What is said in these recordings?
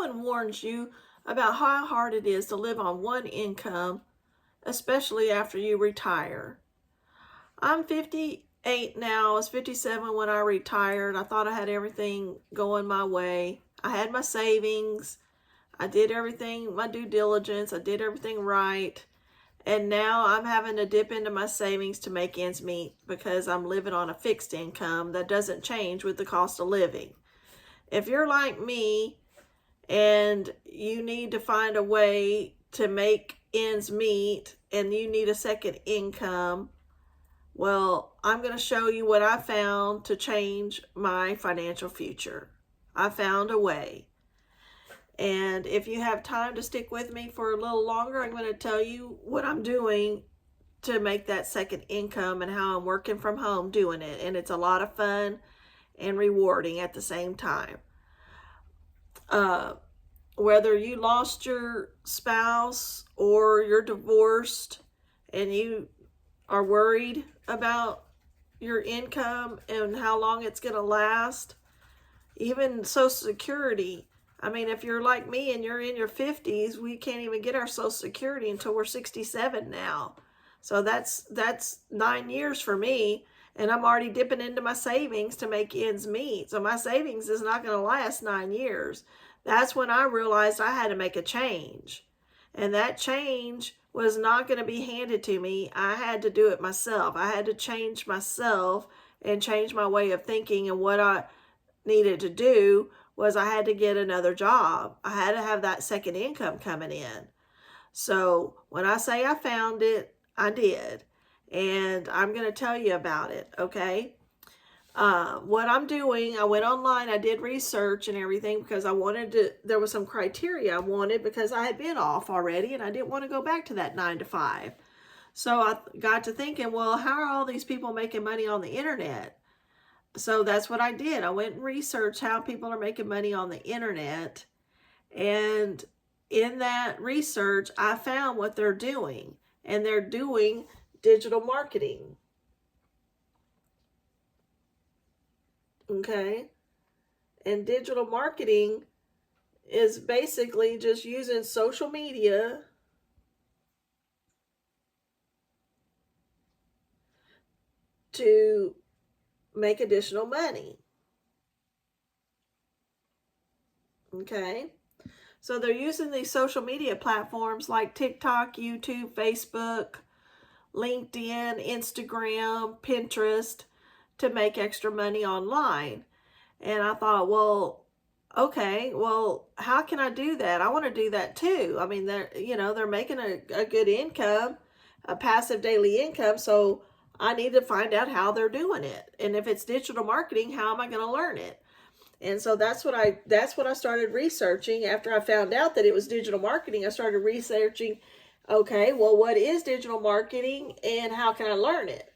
one warns you about how hard it is to live on one income, especially after you retire. I'm 58 now. I was 57 when I retired. I thought I had everything going my way. I had my savings. I did everything, my due diligence. I did everything right. And now I'm having to dip into my savings to make ends meet because I'm living on a fixed income that doesn't change with the cost of living. If you're like me and you need to find a way to make ends meet and you need a second income, well, I'm going to show you what I found to change my financial future. I found a way. And if you have time to stick with me for a little longer, I'm going to tell you what I'm doing to make that second income and how I'm working from home doing it. And it's a lot of fun and rewarding at the same time. Whether you lost your spouse or you're divorced and you are worried about your income and how long it's going to last, even Social Security. I mean, if you're like me and you're in your 50s, we can't even get our Social Security until we're 67 now. So that's 9 years for me, and I'm already dipping into my savings to make ends meet. So my savings is not going to last 9 years. That's when I realized I had to make a change. And that change was not going to be handed to me. I had to do it myself. I had to change myself and change my way of thinking, and what I needed to do was I had to get another job. I had to have that second income coming in. So when I say I found it, I did. And I'm going to tell you about it, okay? What I'm doing, I went online, I did research and everything because I wanted to, there was some criteria I wanted because I had been off already and I didn't want to go back to that 9 to 5. So I got to thinking, well, how are all these people making money on the internet? So that's what I did. I went and researched how people are making money on the internet. And in that research, I found what they're doing. And they're doing digital marketing. Okay? And digital marketing is basically just using social media to make additional money. Okay? So they're using these social media platforms like TikTok, YouTube, Facebook, LinkedIn, Instagram, Pinterest to make extra money online. And I thought, well, okay, well, how can I do that? I want to do that too. I mean, they're making a good income, a passive daily income. So I need to find out how they're doing it. And if it's digital marketing, how am I going to learn it? And so that's what I started researching. After I found out that it was digital marketing, I started researching, okay, well, what is digital marketing and how can I learn it?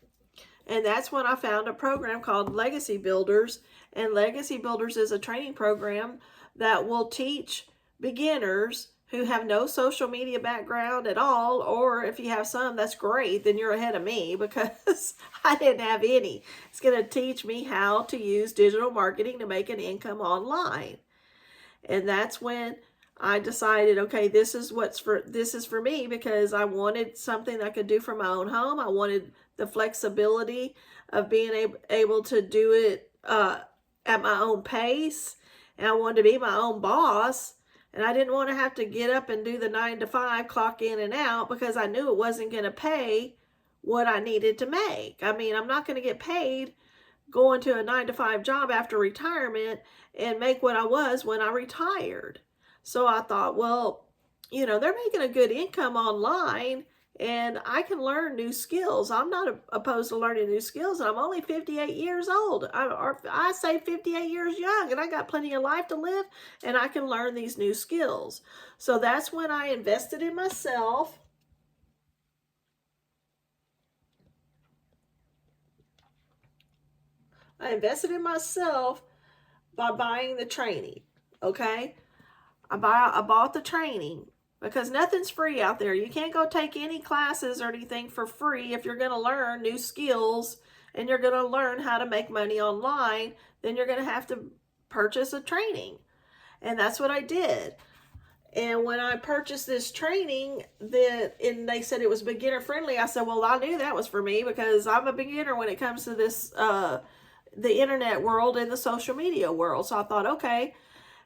And that's when I found a program called Legacy Builders. And Legacy Builders is a training program that will teach beginners who have no social media background at all, or if you have some, that's great, then you're ahead of me because I didn't have any. It's going to teach me how to use digital marketing to make an income online. And that's when I decided, okay, this is for me, because I wanted something I could do from my own home. I wanted the flexibility of being able to do it at my own pace, and I wanted to be my own boss. And I didn't want to have to get up and do the 9 to 5, clock in and out, because I knew it wasn't going to pay what I needed to make. I mean, I'm not going to get paid going to a 9 to 5 job after retirement and make what I was when I retired. So I thought, well, they're making a good income online and I can learn new skills. I'm not opposed to learning new skills, and I'm only 58 years old. I say 58 years young, and I got plenty of life to live, and I can learn these new skills. So that's when I invested in myself. I invested in myself by buying the training, okay? I bought the training because nothing's free out there. You can't go take any classes or anything for free. If you're going to learn new skills and you're going to learn how to make money online, then you're going to have to purchase a training. And that's what I did. And when I purchased this training, and they said it was beginner friendly, I said, well, I knew that was for me because I'm a beginner when it comes to this, the internet world and the social media world. So I thought, okay.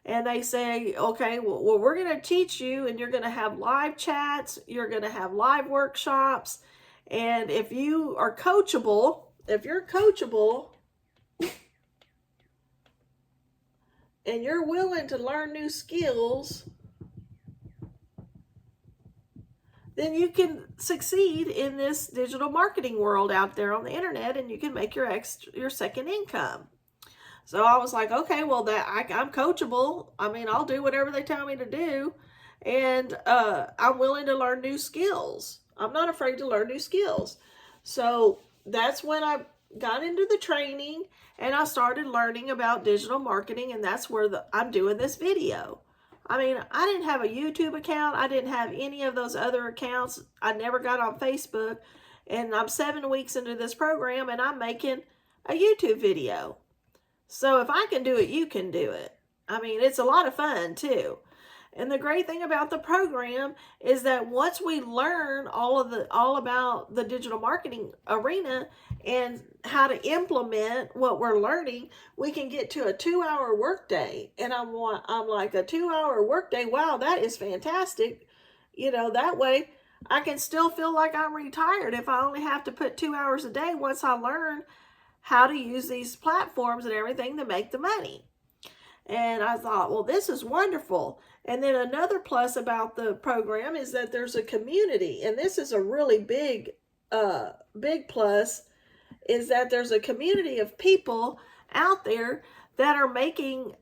And they say, okay, well we're going to teach you, and you're going to have live chats, you're going to have live workshops. And if you are coachable, if you're coachable and you're willing to learn new skills, then you can succeed in this digital marketing world out there on the internet, and you can make your second income. So I was like, okay, well, I'm coachable. I mean, I'll do whatever they tell me to do, and I'm willing to learn new skills. I'm not afraid to learn new skills. So that's when I got into the training, and I started learning about digital marketing, and that's where I'm doing this video. I mean, I didn't have a YouTube account. I didn't have any of those other accounts. I never got on Facebook, and I'm 7 weeks into this program, and I'm making a YouTube video. So if I can do it, you can do it. I mean, it's a lot of fun too. And the great thing about the program is that once we learn all about the digital marketing arena and how to implement what we're learning, we can get to a 2-hour workday. And I'm like, a 2-hour workday, wow, that is fantastic. You know, that way I can still feel like I'm retired if I only have to put 2 hours a day once I learn how to use these platforms and everything to make the money. And I thought, well, this is wonderful. And then another plus about the program is that there's a community. And this is a really big plus, is that there's a community of people out there that are making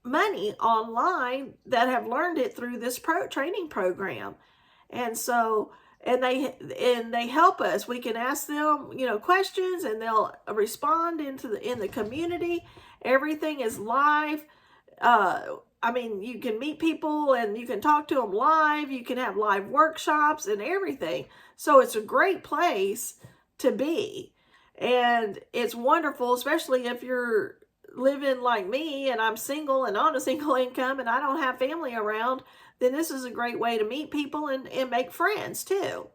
money online that have learned it through this training program. And so, and they help us. We can ask them, questions, and they'll respond in the community. Everything is live. I mean, you can meet people and you can talk to them live. You can have live workshops and everything. So it's a great place to be. And it's wonderful, especially if you're living like me and I'm single and on a single income and I don't have family around, then this is a great way to meet people and make friends too.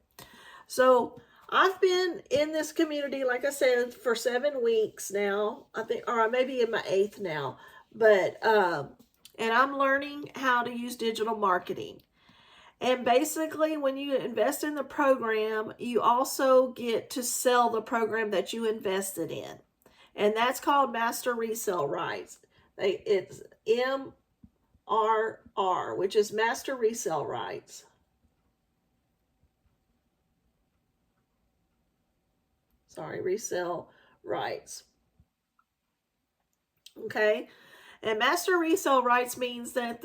So I've been in this community, like I said, for 7 weeks now, I think, or maybe in my 8th now, but, and I'm learning how to use digital marketing. And basically, when you invest in the program, you also get to sell the program that you invested in. And that's called master resale rights. It's MRR, which is master resale rights. Sorry, resale rights. Okay. And master resale rights means that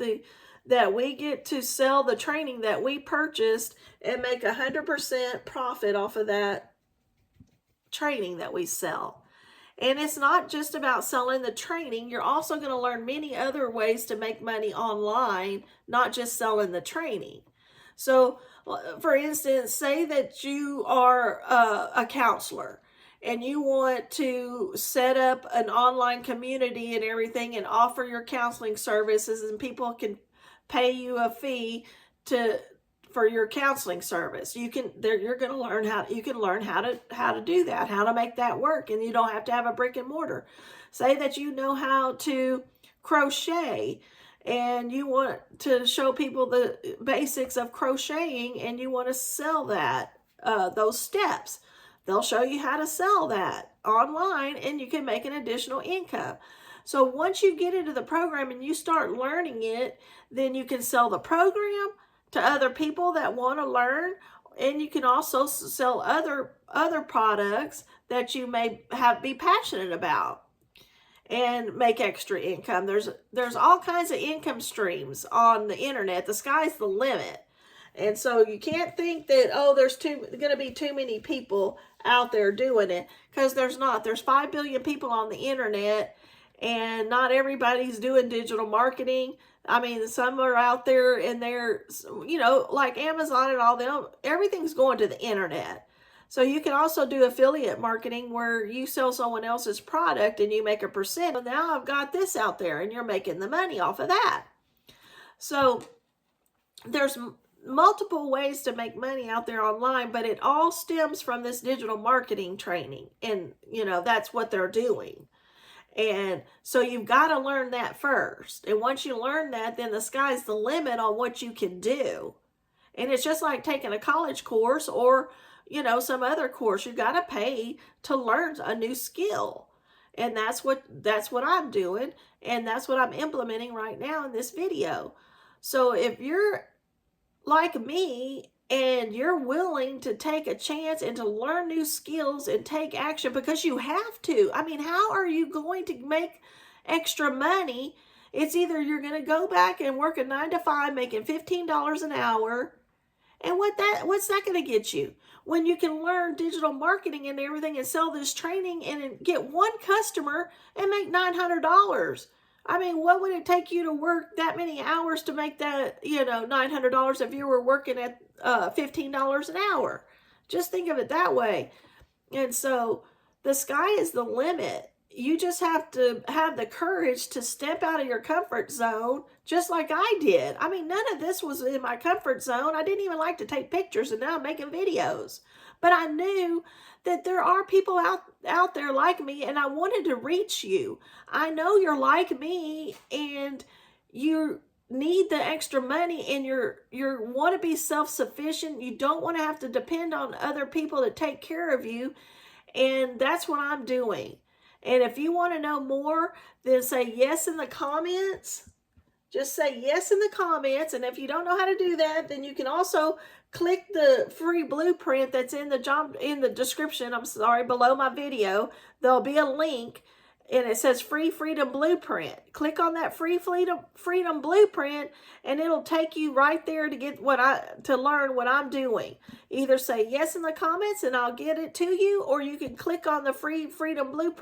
we get to sell the training that we purchased and make 100% profit off of that training that we sell. And it's not just about selling the training. You're also going to learn many other ways to make money online, not just selling the training. So, for instance, say that you are a counselor and you want to set up an online community and everything and offer your counseling services, and people can pay you a fee for your counseling service. You're going to learn how to do that, how to make that work, and you don't have to have a brick and mortar. Say that you know how to crochet and you want to show people the basics of crocheting and you want to sell that, those steps. They'll show you how to sell that online and you can make an additional income. So once you get into the program and you start learning it, then you can sell the program to other people that want to learn, and you can also sell other products that you may be passionate about and make extra income. There's all kinds of income streams on the internet. The sky's the limit. And so you can't think that, there's going to be too many people out there doing it, because there's not. There's 5 billion people on the internet, and not everybody's doing digital marketing. I mean, some are out there and they're, like Amazon and all them, everything's going to the internet. So you can also do affiliate marketing where you sell someone else's product and you make a percent. Well, now I've got this out there and you're making the money off of that. So there's multiple ways to make money out there online, but it all stems from this digital marketing training. And, that's what they're doing. And so you've got to learn that first. And once you learn that, then the sky's the limit on what you can do. And it's just like taking a college course or, some other course. You've got to pay to learn a new skill. And that's what I'm doing. And that's what I'm implementing right now in this video. So if you're like me and you're willing to take a chance and to learn new skills and take action, because you have to. I mean, how are you going to make extra money? It's either you're going to go back and work a 9 to 5 making $15 an hour, and what's that going to get you? When you can learn digital marketing and everything and sell this training and get one customer and make $900. I mean, what would it take you to work that many hours to make that, $900 if you were working at $15 an hour? Just think of it that way. And so the sky is the limit. You just have to have the courage to step out of your comfort zone, just like I did. I mean, none of this was in my comfort zone. I didn't even like to take pictures, and now I'm making videos. But I knew that there are people out there like me, and I wanted to reach you. I know you're like me, and you need the extra money, and you want to be self-sufficient. You don't want to have to depend on other people to take care of you, and that's what I'm doing. And if you want to know more, then say yes in the comments. Just say yes in the comments. And if you don't know how to do that, then you can also click the free blueprint that's in the description. Below my video. There'll be a link, and it says Free Freedom Blueprint. Click on that Free Freedom Blueprint, and it'll take you right there to learn what I'm doing. Either say yes in the comments, and I'll get it to you, or you can click on the Free Freedom Blueprint.